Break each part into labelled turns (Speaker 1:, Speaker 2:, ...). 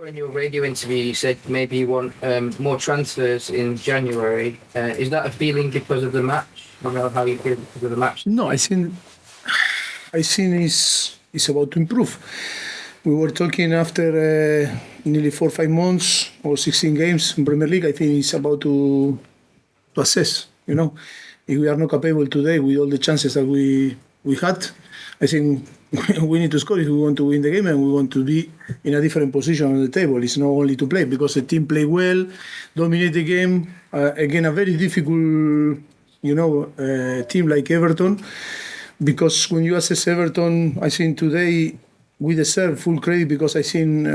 Speaker 1: In your radio interview, you said maybe you want more transfers in January. Is that a feeling because of the match? You know how you feel because of the match?
Speaker 2: No, I think it's about to improve. We were talking after nearly 4 or 5 months or 16 games in Premier League. I think it's about to assess. If we are not capable today with all the chances that we had, I think we need to score if we want to win the game and we want to be in a different position on the table. It's not only to play because the team play well, dominate the game. Again, a very difficult, team like Everton. Because when you assess Everton, I think today we deserve full credit because I think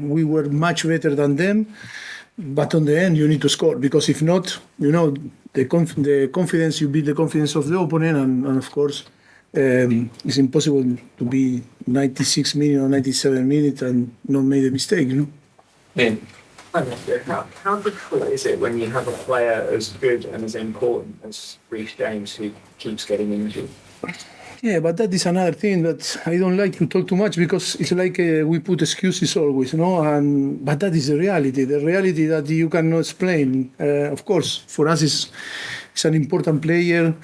Speaker 2: we were much better than them. But on the end, you need to score because if not, the confidence, you build the confidence of the opponent, and of course, it's impossible to be 96 minutes or 97 minutes and not make a mistake.
Speaker 3: How difficult is it when you have a player as good and as important as Reece James who keeps getting injured?
Speaker 2: Yeah, but that is another thing that I don't like to talk too much because it's like we put excuses always, but that is the reality that you cannot explain. Of course, for us, it's an important player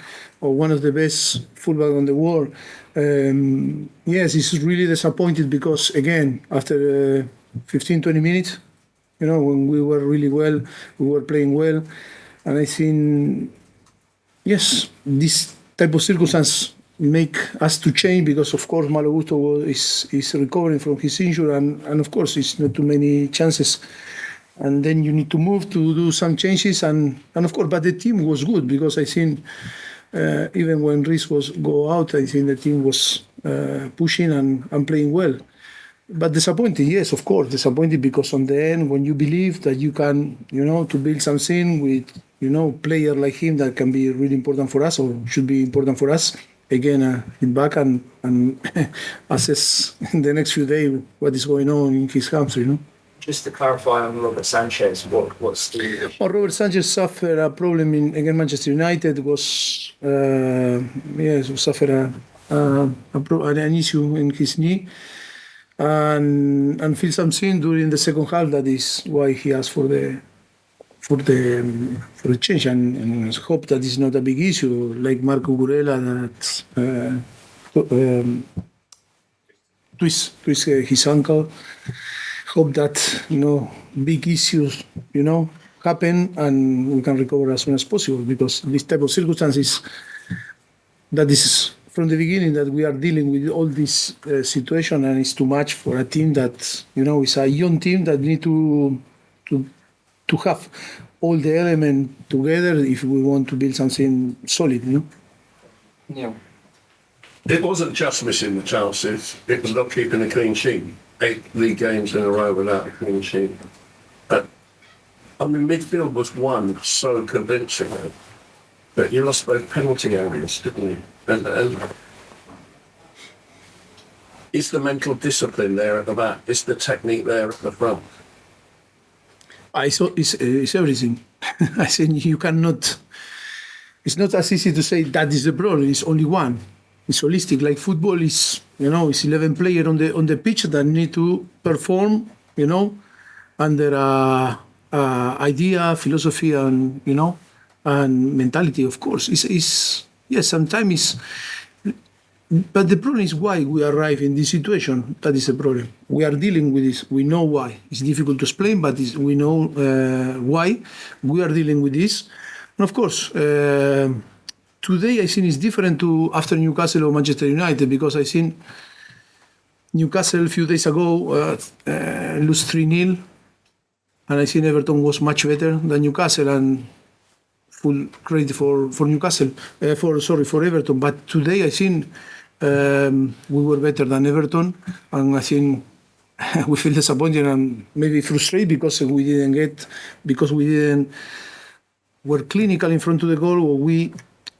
Speaker 2: or one of the best fullback on the world. Yes, it's really disappointed because, again, after 15, 20 minutes, when we were really well, we were playing well. And I think, yes, this type of circumstance make us to change because, of course, Malo Gusto is recovering from his injury and of course, it's not too many chances. And then you need to move to do some changes. And of course, but the team was good because I think even when Reece was go out, I think the team was pushing and playing well. But disappointed, yes, of course, disappointed because on the end, when you believe that you can, to build something with, player like him that can be really important for us or should be important for us, again, hit back and assess in the next few days what is going on in his hamstring.
Speaker 3: Just to clarify on Robert Sanchez, what's the issue?
Speaker 2: Well, Robert Sanchez suffered a problem against Manchester United. Suffered an issue in his knee and feel something during the second half. That is why he asked for the change and hope that it's not a big issue like Marco Gurela that twist his ankle. Hope that big issues happen and we can recover as soon as possible because this type of circumstances that is from the beginning that we are dealing with all this situation and it's too much for a team that is a young team that need to have all the elements together if we want to build something solid.
Speaker 3: Yeah.
Speaker 4: It wasn't just missing the chances; it was not keeping a clean sheet. 8 league games in a row without a clean sheet. But midfield was won so convincingly, but you lost both penalty areas, didn't you? And is the mental discipline there at the back? Is the technique there at the front?
Speaker 2: It's everything. I think you cannot. It's not as easy to say that is the problem. It's only one. It's holistic. Like football is, it's 11 players on the pitch that need to perform, under idea, philosophy, and and mentality. Of course, yes. Sometimes but the problem is why we arrive in this situation. That is the problem. We are dealing with this. We know why. It's difficult to explain, but we know why we are dealing with this. And of course, today I think it's different to after Newcastle or Manchester United because I think Newcastle a few days ago lose 3-0, and I think Everton was much better than Newcastle and full credit for Newcastle, for Everton. But today I think we were better than Everton, and I think we feel disappointed and maybe frustrated because we didn't were clinical in front of the goal, or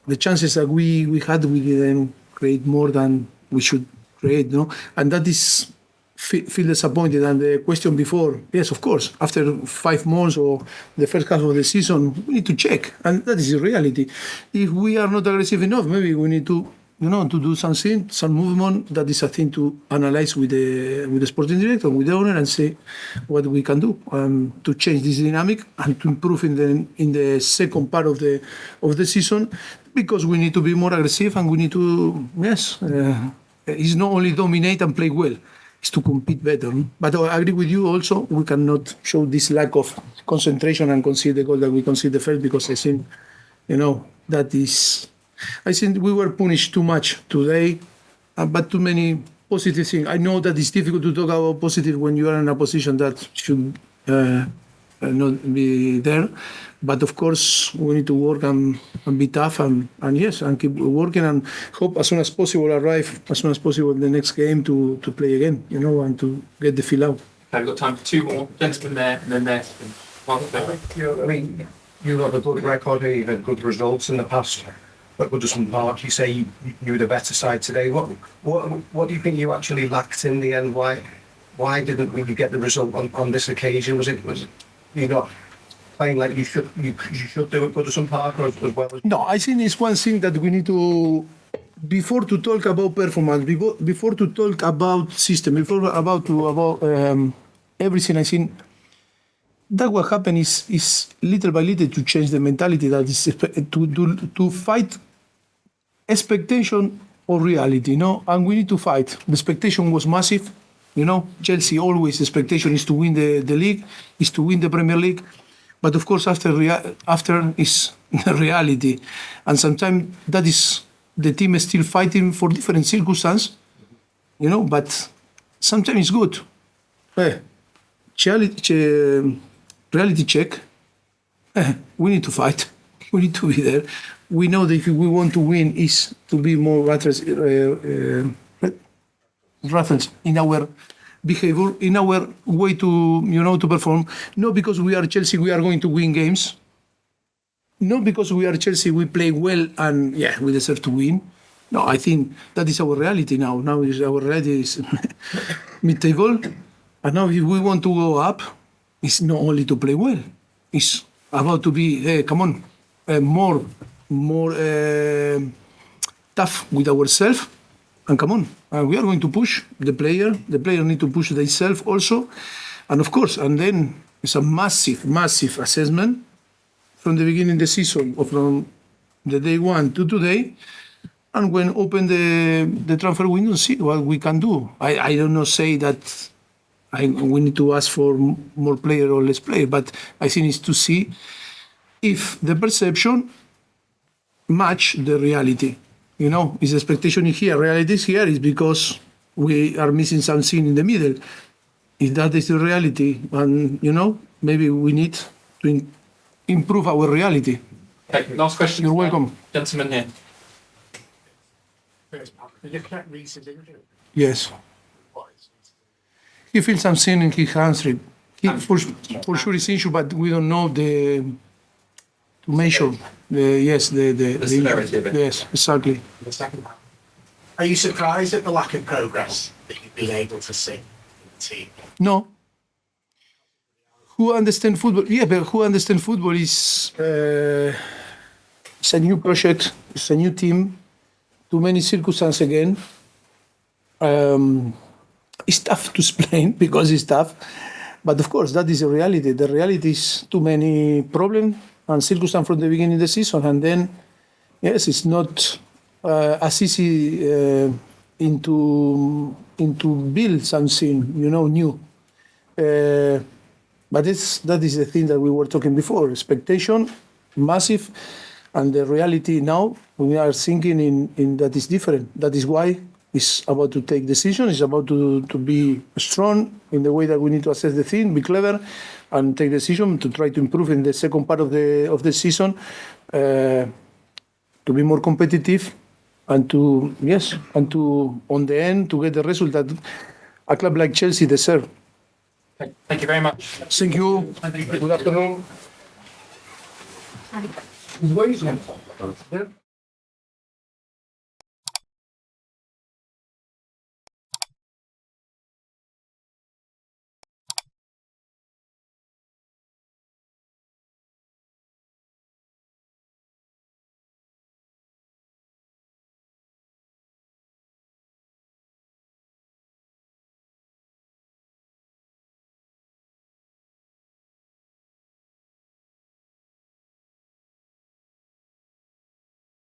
Speaker 2: the chances that we had, we didn't create more than we should create, and that is feel disappointed. And the question before, yes, of course, after 5 months or the first half of the season, we need to check, and that is the reality. If we are not aggressive enough, maybe we need to to do something, some movement. That is a thing to analyze with the sporting director, with the owner, and see what we can do to change this dynamic and to improve in the second part of the season, because we need to be more aggressive and we need to it's not only dominate and play well, it's to compete better. But I agree with you also, we cannot show this lack of concentration and concede the goal that we conceded first, because I think, I think we were punished too much today, but too many positive things. I know that it's difficult to talk about positive when you are in a position that should not be there. But of course, we need to work and be tough and keep working, and hope as soon as possible arrive as soon as possible in the next game to play again, and to get the feel out.
Speaker 5: I've got time for two more. Gentlemen there, and then there.
Speaker 6: You have a good record here, you've had good results in the past. At Goodison Park, you say you were the better side today. What do you think you actually lacked in the end? Why didn't we get the result on this occasion? Was it you not playing like you should do at Goodison Park, or as well as?
Speaker 2: No, I think it's one thing that we need to, before to talk about performance, before to talk about system, before about everything. I think that what happened is little by little to change the mentality, that is to fight expectation or reality, and we need to fight. The expectation was massive, Chelsea always expectation is to win the league, is to win the Premier League, but of course after is the reality, and sometimes that is the team is still fighting for different circumstances, but sometimes it's good. Reality check. We need to fight. We need to be there. We know that if we want to win, is to be more ruthless in our behavior, in our way to to perform. Not because we are Chelsea, we are going to win games. Not because we are Chelsea, we play well and we deserve to win. No, I think that is our reality now. Now our reality is mid-table, and now if we want to go up, it's not only to play well. It's about to be, more tough with ourselves. And we are going to push the player. The player need to push themselves also. And of course, and then it's a massive, massive assessment from the beginning of the season, or from the day one to today. And when open the transfer window, see what we can do. I don't know say that we need to ask for more player or less player, but I think it's to see if the perception match the reality. Is expectation here, reality is here, is because we are missing something in the middle. If that is the reality, and maybe we need to improve our reality.
Speaker 5: Okay, last question.
Speaker 2: You're welcome.
Speaker 5: Gentleman here.
Speaker 7: Looking at Reece's injury.
Speaker 2: Yes. He feels something in his hamstring. For sure it's injured, but we don't know to measure the
Speaker 5: severity of it.
Speaker 2: Yes, exactly.
Speaker 7: The second half. Are you surprised at the lack of progress that you've been able to see in the team?
Speaker 2: No. Who understand football? Yeah, but who understand football is it's a new project, it's a new team, too many circumstances again. It's tough to explain because it's tough, but of course that is the reality. The reality is too many problems and circumstances from the beginning of the season, and then it's not as easy into build something new. But that is the thing that we were talking before. Expectation, massive, and the reality now we are thinking in that is different. That is why it's about to take decisions. It's about to be strong in the way that we need to assess the thing, be clever, and take decision to try to improve in the second part of the season, to be more competitive, and to on the end to get the result that a club like Chelsea deserves.
Speaker 5: Thank you very much.
Speaker 2: Thank you. Good afternoon.